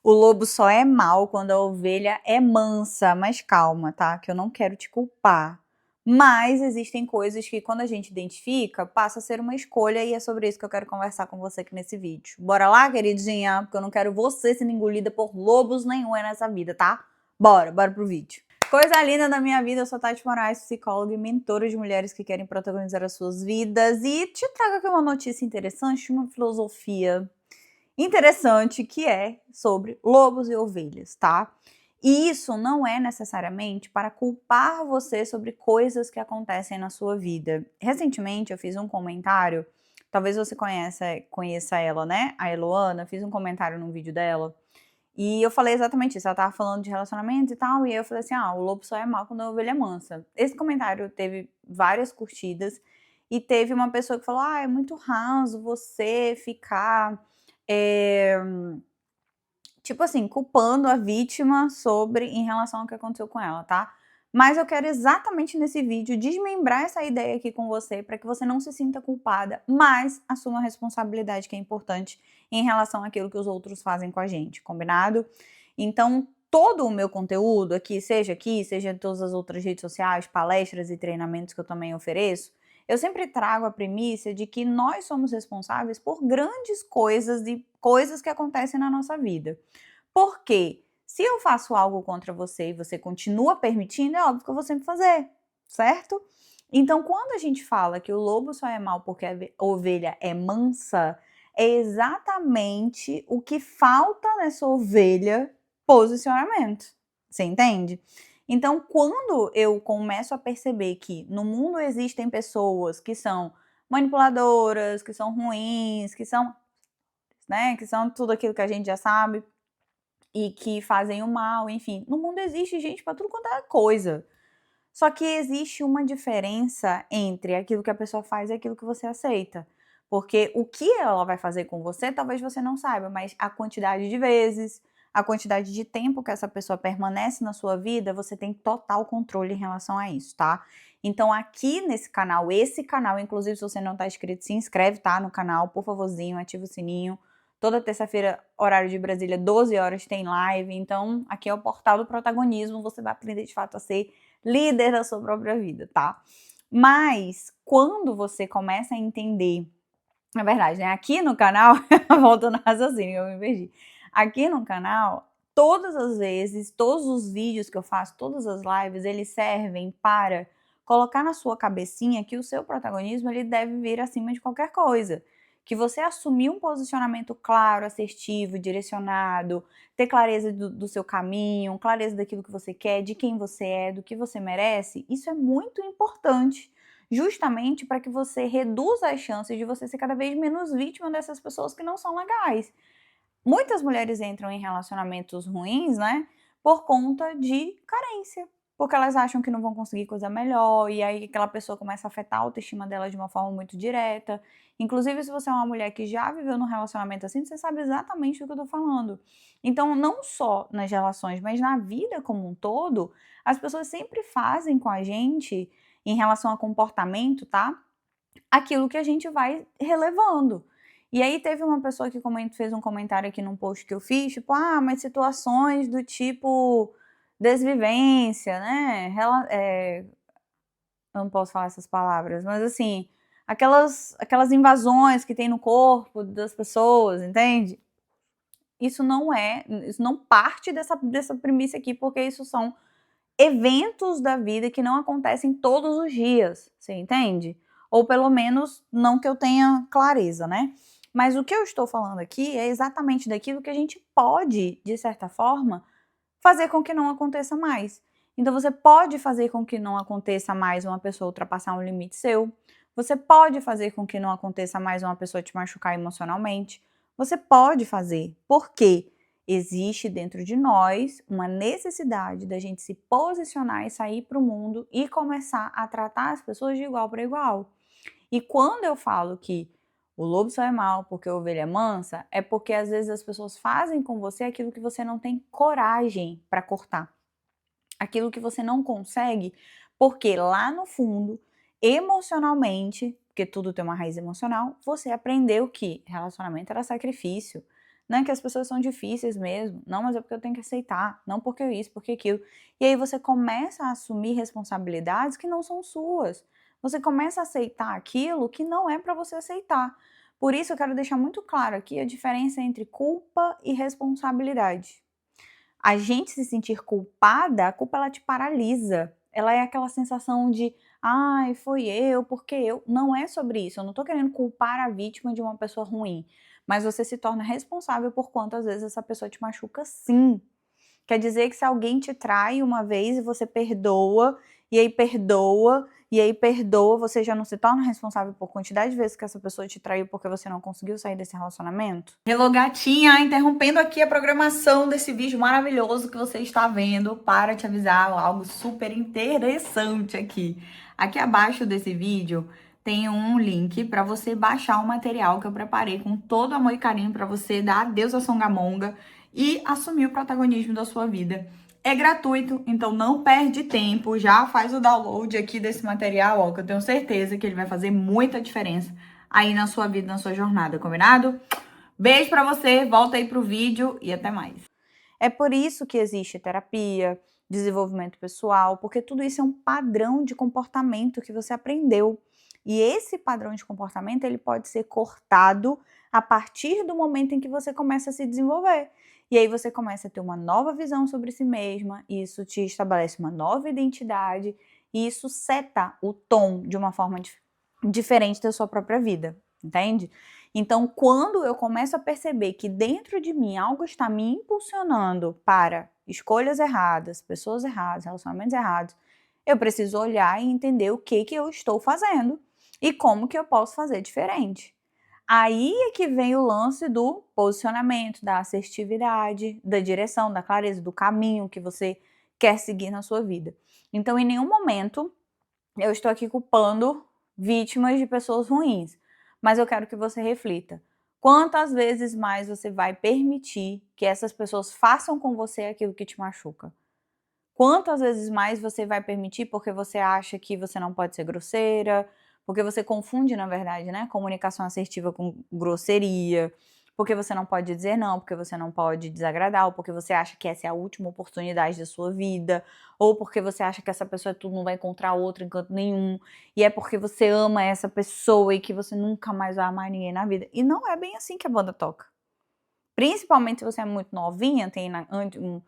O lobo só é mau quando a ovelha é mansa, mas calma, tá? Que eu não quero te culpar. Mas existem coisas que quando a gente identifica, passa a ser uma escolha e é sobre isso que eu quero conversar com você aqui nesse vídeo. Bora lá, queridinha? Porque eu não quero você sendo engolida por lobos nenhum nessa vida, tá? Bora pro vídeo. Coisa linda da minha vida, eu sou Tati Moraes, psicóloga e mentora de mulheres que querem protagonizar as suas vidas. E te trago aqui uma notícia interessante, uma filosofia interessante que é sobre lobos e ovelhas, tá? E isso não é necessariamente para culpar você sobre coisas que acontecem na sua vida. Recentemente eu fiz um comentário, talvez você conheça ela, né? A Eloana, fiz um comentário num vídeo dela. E eu falei exatamente isso, ela tava falando de relacionamento e tal, e aí eu falei assim, o lobo só é mau quando a ovelha é mansa. Esse comentário teve várias curtidas, e teve uma pessoa que falou, é muito raso você ficar eh, tipo assim, culpando a vítima em relação ao que aconteceu com ela, tá? Mas eu quero exatamente nesse vídeo desmembrar essa ideia aqui com você, para que você não se sinta culpada, mas assuma a responsabilidade que é importante em relação àquilo que os outros fazem com a gente, combinado? Então, todo o meu conteúdo aqui, seja em todas as outras redes sociais, palestras e treinamentos que eu também ofereço, eu sempre trago a premissa de que nós somos responsáveis por grandes coisas e coisas que acontecem na nossa vida. Porque se eu faço algo contra você e você continua permitindo, é óbvio que eu vou sempre fazer, certo? Então, quando a gente fala que o lobo só é mau porque a ovelha é mansa, é exatamente o que falta nessa ovelha: posicionamento. Você entende? Então, quando eu começo a perceber que no mundo existem pessoas que são manipuladoras, que são ruins, que são, né, que são tudo aquilo que a gente já sabe, e que fazem o mal, enfim. No mundo existe gente para tudo quanto é coisa. Só que existe uma diferença entre aquilo que a pessoa faz e aquilo que você aceita. Porque o que ela vai fazer com você, talvez você não saiba, mas a quantidade de vezes, a quantidade de tempo que essa pessoa permanece na sua vida, você tem total controle em relação a isso, tá? Então aqui nesse canal, esse canal, inclusive se você não tá inscrito, se inscreve, tá, no canal, por favorzinho, ativa o sininho. Toda terça-feira, horário de Brasília, 12 horas, tem live. Então, aqui é o portal do protagonismo. Você vai aprender de fato a ser líder da sua própria vida, tá? Mas, quando você começa a entender, na verdade, né? Aqui no canal, voltando ao raciocínio, eu me perdi. Aqui no canal, todas as vezes, todos os vídeos que eu faço, todas as lives, eles servem para colocar na sua cabecinha que o seu protagonismo ele deve vir acima de qualquer coisa. Que você assumir um posicionamento claro, assertivo, direcionado, ter clareza do seu caminho, clareza daquilo que você quer, de quem você é, do que você merece, isso é muito importante, justamente para que você reduza as chances de você ser cada vez menos vítima dessas pessoas que não são legais. Muitas mulheres entram em relacionamentos ruins, né, por conta de carência, porque elas acham que não vão conseguir coisa melhor, e aí aquela pessoa começa a afetar a autoestima dela de uma forma muito direta. Inclusive, se você é uma mulher que já viveu num relacionamento assim, você sabe exatamente do que eu tô falando. Então, não só nas relações, mas na vida como um todo, as pessoas sempre fazem com a gente, em relação a comportamento, tá? Aquilo que a gente vai relevando. E aí teve uma pessoa que fez um comentário aqui num post que eu fiz, tipo, mas situações do tipo desvivência, né? Eu não posso falar essas palavras, mas assim, aquelas invasões que tem no corpo das pessoas, entende? Isso não parte dessa premissa aqui, porque isso são eventos da vida que não acontecem todos os dias, você entende? Ou pelo menos não que eu tenha clareza, né? Mas o que eu estou falando aqui é exatamente daquilo que a gente pode, de certa forma, fazer com que não aconteça mais. Então você pode fazer com que não aconteça mais uma pessoa ultrapassar um limite seu. Você pode fazer com que não aconteça mais uma pessoa te machucar emocionalmente. Você pode fazer. Por quê? Existe dentro de nós uma necessidade da gente se posicionar e sair para o mundo e começar a tratar as pessoas de igual para igual. E quando eu falo que o lobo só é mau porque a ovelha é mansa, é porque às vezes as pessoas fazem com você aquilo que você não tem coragem para cortar. Aquilo que você não consegue, porque lá no fundo, emocionalmente, porque tudo tem uma raiz emocional, você aprendeu que relacionamento era sacrifício. né, que as pessoas são difíceis mesmo, não, mas é porque eu tenho que aceitar, não porque isso, porque aquilo. E aí você começa a assumir responsabilidades que não são suas. Você começa a aceitar aquilo que não é para você aceitar. Por isso eu quero deixar muito claro aqui a diferença entre culpa e responsabilidade. A gente se sentir culpada, a culpa ela te paralisa. Ela é aquela sensação de, ai, foi eu, porque eu. Não é sobre isso. Eu não tô querendo culpar a vítima de uma pessoa ruim. Mas você se torna responsável por quantas vezes essa pessoa te machuca, sim. Quer dizer que se alguém te trai uma vez e você perdoa, e aí perdoa, e aí perdoa, você já não se torna responsável por quantidade de vezes que essa pessoa te traiu porque você não conseguiu sair desse relacionamento? Hello, gatinha! Interrompendo aqui a programação desse vídeo maravilhoso que você está vendo para te avisar algo super interessante aqui. Aqui abaixo desse vídeo tem um link para você baixar o material que eu preparei com todo amor e carinho para você dar adeus à Songamonga e assumir o protagonismo da sua vida. É gratuito, então não perde tempo, já faz o download aqui desse material, ó, que eu tenho certeza que ele vai fazer muita diferença aí na sua vida, na sua jornada, combinado? Beijo pra você, volta aí pro vídeo e até mais. É por isso que existe terapia, desenvolvimento pessoal, porque tudo isso é um padrão de comportamento que você aprendeu. E esse padrão de comportamento, ele pode ser cortado a partir do momento em que você começa a se desenvolver. E aí você começa a ter uma nova visão sobre si mesma, e isso te estabelece uma nova identidade, e isso seta o tom de uma forma diferente da sua própria vida, entende? Então, quando eu começo a perceber que dentro de mim algo está me impulsionando para escolhas erradas, pessoas erradas, relacionamentos errados, eu preciso olhar e entender o que eu estou fazendo e como que eu posso fazer diferente. Aí é que vem o lance do posicionamento, da assertividade, da direção, da clareza, do caminho que você quer seguir na sua vida. Então, em nenhum momento eu estou aqui culpando vítimas de pessoas ruins, mas eu quero que você reflita. Quantas vezes mais você vai permitir que essas pessoas façam com você aquilo que te machuca? Quantas vezes mais você vai permitir porque você acha que você não pode ser grosseira, porque você confunde, na verdade, né, comunicação assertiva com grosseria, porque você não pode dizer não, porque você não pode desagradar, ou porque você acha que essa é a última oportunidade da sua vida, ou porque você acha que essa pessoa tu não vai encontrar outra em canto nenhum, e é porque você ama essa pessoa e que você nunca mais vai amar ninguém na vida. E não é bem assim que a banda toca. Principalmente se você é muito novinha, tem um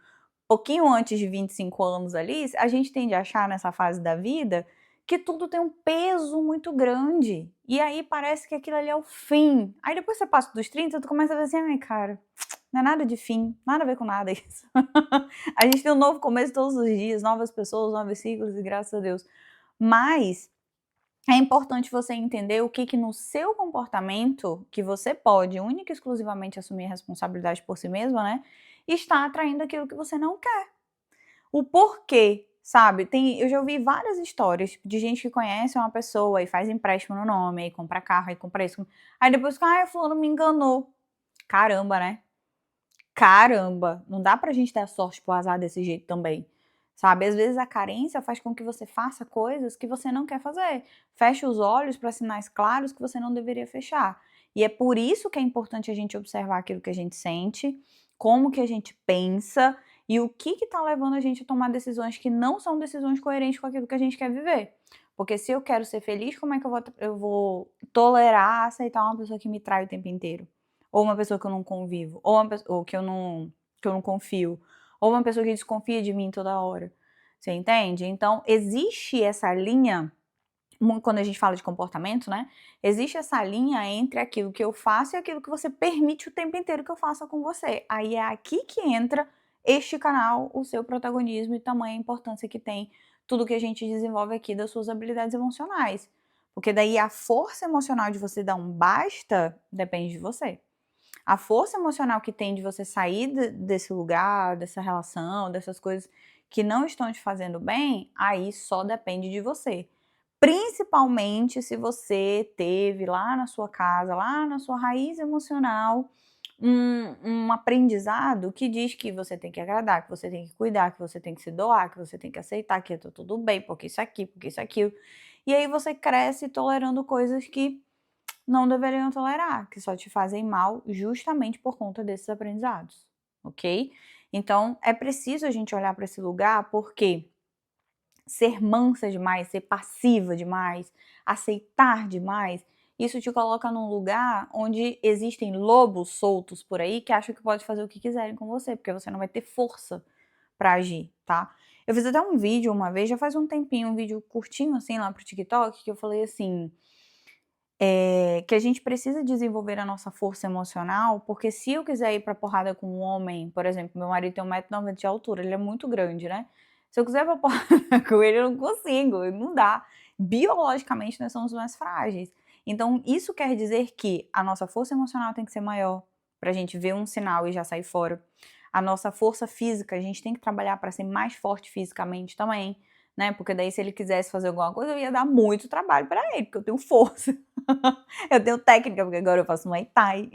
pouquinho antes de 25 anos ali, a gente tende a achar nessa fase da vida que tudo tem um peso muito grande. E aí parece que aquilo ali é o fim. Aí depois você passa dos 30, tu começa a ver assim, ai cara, não é nada de fim, nada a ver com nada isso. A gente tem um novo começo todos os dias, novas pessoas, novos ciclos e graças a Deus. Mas é importante você entender o que no seu comportamento, que você pode única e exclusivamente assumir a responsabilidade por si mesma, né, está atraindo aquilo que você não quer. O porquê, sabe? Eu já ouvi várias histórias de gente que conhece uma pessoa e faz empréstimo no nome, aí compra carro, aí compra isso. Aí depois fica, ai, fulano me enganou. Caramba, né? Caramba, não dá pra gente dar sorte pro azar desse jeito também, sabe? Às vezes a carência faz com que você faça coisas que você não quer fazer. Feche os olhos para sinais claros que você não deveria fechar. E é por isso que é importante a gente observar aquilo que a gente sente, como que a gente pensa e o que tá levando a gente a tomar decisões que não são decisões coerentes com aquilo que a gente quer viver. Porque se eu quero ser feliz, como é que eu vou tolerar, aceitar uma pessoa que me trai o tempo inteiro? Ou uma pessoa que eu não convivo, ou que eu não confio, ou uma pessoa que desconfia de mim toda hora, você entende? Então existe essa linha, quando a gente fala de comportamento, né, existe essa linha entre aquilo que eu faço e aquilo que você permite o tempo inteiro que eu faça com você. Aí é aqui que entra este canal, o seu protagonismo e tamanha importância que tem tudo que a gente desenvolve aqui das suas habilidades emocionais. Porque daí a força emocional de você dar um basta depende de você. A força emocional que tem de você sair desse lugar, dessa relação, dessas coisas que não estão te fazendo bem, aí só depende de você. Principalmente se você teve lá na sua casa, lá na sua raiz emocional, um aprendizado que diz que você tem que agradar, que você tem que cuidar, que você tem que se doar, que você tem que aceitar que tá tudo bem, porque isso aqui, porque isso aquilo. E aí você cresce tolerando coisas que não deveriam tolerar, que só te fazem mal justamente por conta desses aprendizados, ok? Então, é preciso a gente olhar para esse lugar, porque ser mansa demais, ser passiva demais, aceitar demais, isso te coloca num lugar onde existem lobos soltos por aí que acham que pode fazer o que quiserem com você, porque você não vai ter força pra agir, tá? Eu fiz até um vídeo uma vez, já faz um tempinho, um vídeo curtinho assim lá pro TikTok, que eu falei assim, que a gente precisa desenvolver a nossa força emocional, porque se eu quiser ir pra porrada com um homem, por exemplo, meu marido tem 1,90 m de altura, ele é muito grande, né? Se eu quiser ir pra porrada com ele, eu não consigo, não dá. Biologicamente, nós somos mais frágeis. Então, isso quer dizer que a nossa força emocional tem que ser maior, pra gente ver um sinal e já sair fora. A nossa força física, a gente tem que trabalhar para ser mais forte fisicamente também, né? Porque daí, se ele quisesse fazer alguma coisa, eu ia dar muito trabalho para ele, porque eu tenho força. Eu tenho técnica, porque agora eu faço Muay Thai,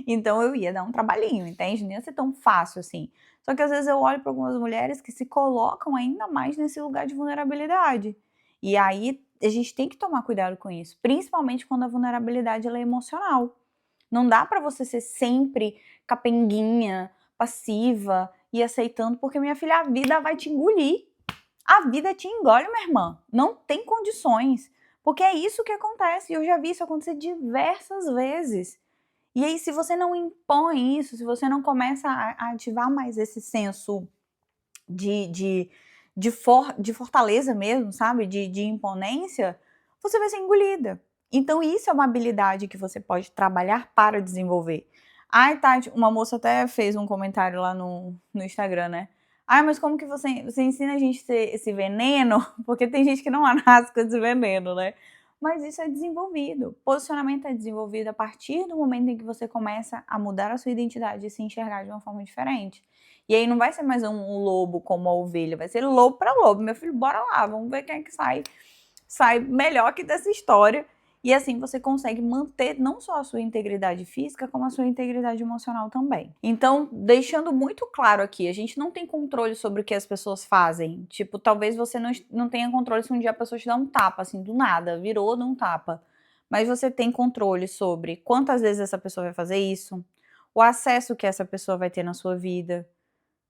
então eu ia dar um trabalhinho, entende? Não ia ser tão fácil assim. Só que às vezes eu olho para algumas mulheres que se colocam ainda mais nesse lugar de vulnerabilidade. E aí a gente tem que tomar cuidado com isso, principalmente quando a vulnerabilidade ela é emocional. Não dá para você ser sempre capenguinha, passiva e aceitando, porque minha filha, a vida vai te engolir. A vida te engole, minha irmã. Não tem condições. Porque é isso que acontece. E eu já vi isso acontecer diversas vezes. E aí, se você não impõe isso, se você não começa a ativar mais esse senso de, de, de fortaleza mesmo, sabe? De imponência, você vai ser engolida. Então, isso é uma habilidade que você pode trabalhar para desenvolver. Ai, Tati, uma moça até fez um comentário lá no Instagram, né? Ai, mas como que você ensina a gente a ter esse veneno? Porque tem gente que não nasce com esse veneno, né? Mas isso é desenvolvido. Posicionamento é desenvolvido a partir do momento em que você começa a mudar a sua identidade e se enxergar de uma forma diferente. E aí não vai ser mais um lobo como a ovelha, vai ser lobo para lobo. Meu filho, bora lá, vamos ver quem é que sai melhor que dessa história. E assim você consegue manter não só a sua integridade física, como a sua integridade emocional também. Então, deixando muito claro aqui, a gente não tem controle sobre o que as pessoas fazem. Tipo, talvez você não tenha controle se um dia a pessoa te dá um tapa, assim, do nada, virou, dá um tapa. Mas você tem controle sobre quantas vezes essa pessoa vai fazer isso, o acesso que essa pessoa vai ter na sua vida,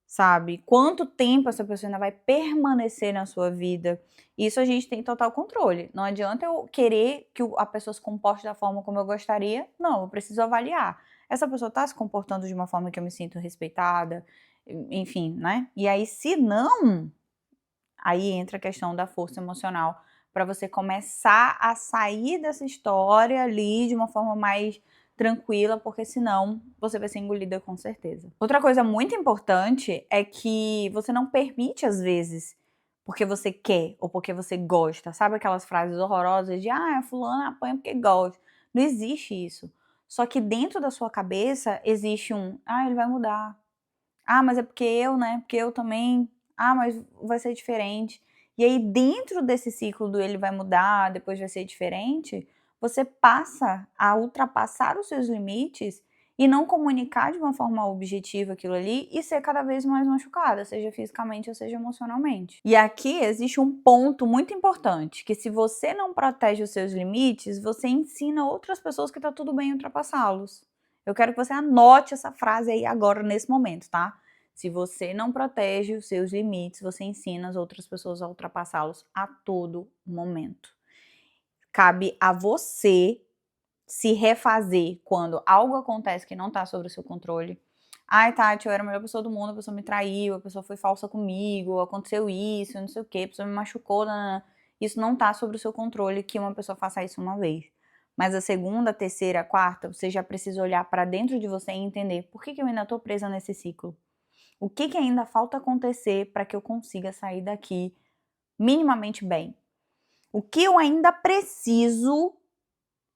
sabe? Quanto tempo essa pessoa ainda vai permanecer na sua vida. Isso a gente tem total controle. Não adianta eu querer que a pessoa se comporte da forma como eu gostaria. Não, eu preciso avaliar. Essa pessoa está se comportando de uma forma que eu me sinto respeitada, enfim, né? E aí, se não, aí entra a questão da força emocional para você começar a sair dessa história ali de uma forma mais tranquila, porque senão você vai ser engolida com certeza. Outra coisa muito importante é que você não permite às vezes porque você quer ou porque você gosta. Sabe aquelas frases horrorosas de a fulana apanha porque gosta. Não existe isso. Só que dentro da sua cabeça existe ele vai mudar. Ah, mas é porque eu, né? Porque eu também. Ah, mas vai ser diferente. E aí, dentro desse ciclo do ele vai mudar, depois vai ser diferente, você passa a ultrapassar os seus limites e não comunicar de uma forma objetiva aquilo ali e ser cada vez mais machucada, seja fisicamente ou seja emocionalmente. E aqui existe um ponto muito importante, que se você não protege os seus limites, você ensina outras pessoas que tá tudo bem ultrapassá-los. Eu quero que você anote essa frase aí agora, nesse momento, tá? Se você não protege os seus limites, você ensina as outras pessoas a ultrapassá-los a todo momento. Cabe a você se refazer quando algo acontece que não está sob o seu controle. Ai, Tati, eu era a melhor pessoa do mundo, a pessoa me traiu, a pessoa foi falsa comigo, aconteceu isso, não sei o quê, a pessoa me machucou, isso não está sob o seu controle que uma pessoa faça isso uma vez. Mas a segunda, a terceira, a quarta, você já precisa olhar para dentro de você e entender por que eu ainda estou presa nesse ciclo. O que ainda falta acontecer para que eu consiga sair daqui minimamente bem? O que eu ainda preciso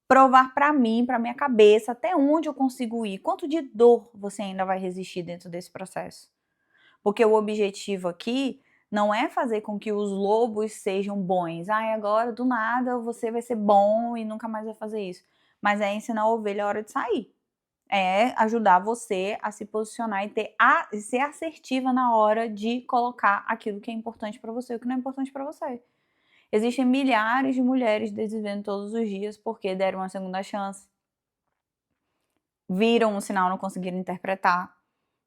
provar para mim, para minha cabeça, até onde eu consigo ir? Quanto de dor você ainda vai resistir dentro desse processo? Porque o objetivo aqui não é fazer com que os lobos sejam bons. Agora do nada você vai ser bom e nunca mais vai fazer isso. Mas é ensinar a ovelha a hora de sair. É ajudar você a se posicionar e ser assertiva na hora de colocar aquilo que é importante para você e o que não é importante para você. Existem milhares de mulheres desvivendo todos os dias porque deram uma segunda chance, viram um sinal, não conseguiram interpretar,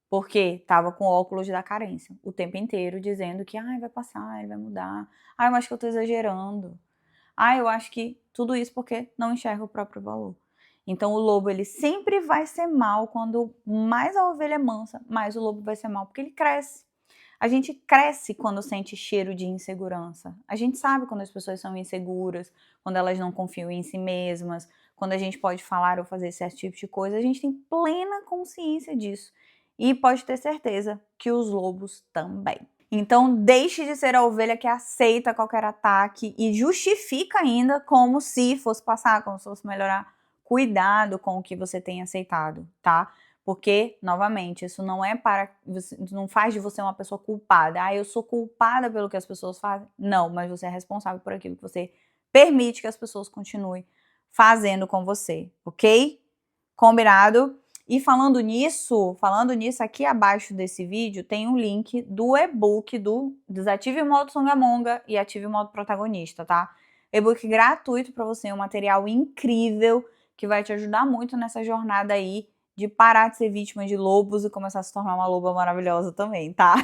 porque estava com óculos da carência o tempo inteiro, dizendo que vai passar, ele vai mudar, eu acho que eu tô exagerando, eu acho que tudo isso porque não enxerga o próprio valor. Então o lobo, ele sempre vai ser mal. Quando mais a ovelha é mansa, mais o lobo vai ser mal, porque ele cresce. A gente cresce quando sente cheiro de insegurança. A gente sabe quando as pessoas são inseguras, quando elas não confiam em si mesmas, quando a gente pode falar ou fazer certo tipo de coisa, a gente tem plena consciência disso. E pode ter certeza que os lobos também. Então deixe de ser a ovelha que aceita qualquer ataque e justifica ainda como se fosse passar, como se fosse melhorar. Cuidado com o que você tem aceitado, tá? Porque, novamente, isso não é não faz de você uma pessoa culpada. Eu sou culpada pelo que as pessoas fazem. Não, mas você é responsável por aquilo que você permite que as pessoas continuem fazendo com você, ok? Combinado? E falando nisso, aqui abaixo desse vídeo tem um link do e-book do Desative o Modo Songamonga e Ative o Modo Protagonista, tá? E-book gratuito para você, um material incrível que vai te ajudar muito nessa jornada aí de parar de ser vítima de lobos e começar a se tornar uma loba maravilhosa também, tá?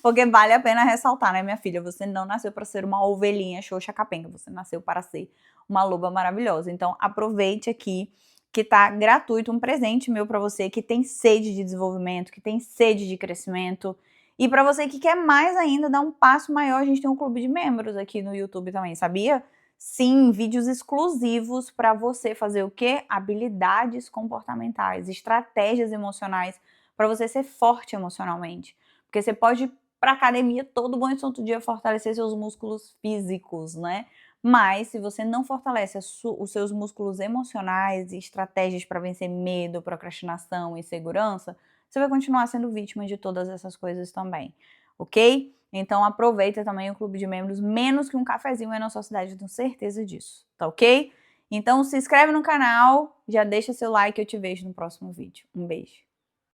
Porque vale a pena ressaltar, né, minha filha? Você não nasceu para ser uma ovelhinha xoxa capenga, você nasceu para ser uma loba maravilhosa. Então aproveite aqui que tá gratuito, um presente meu para você que tem sede de desenvolvimento, que tem sede de crescimento. E para você que quer mais ainda, dar um passo maior, a gente tem um clube de membros aqui no YouTube também, sabia? Sim, vídeos exclusivos para você fazer o quê? Habilidades comportamentais, estratégias emocionais para você ser forte emocionalmente. Porque você pode ir para academia todo bom e santo dia fortalecer seus músculos físicos, né? Mas se você não fortalece os seus músculos emocionais e estratégias para vencer medo, procrastinação e insegurança, você vai continuar sendo vítima de todas essas coisas também, ok? Então aproveita também o clube de membros, menos que um cafezinho aí na sua cidade, eu tenho certeza disso, tá ok? Então se inscreve no canal, já deixa seu like e eu te vejo no próximo vídeo. Um beijo!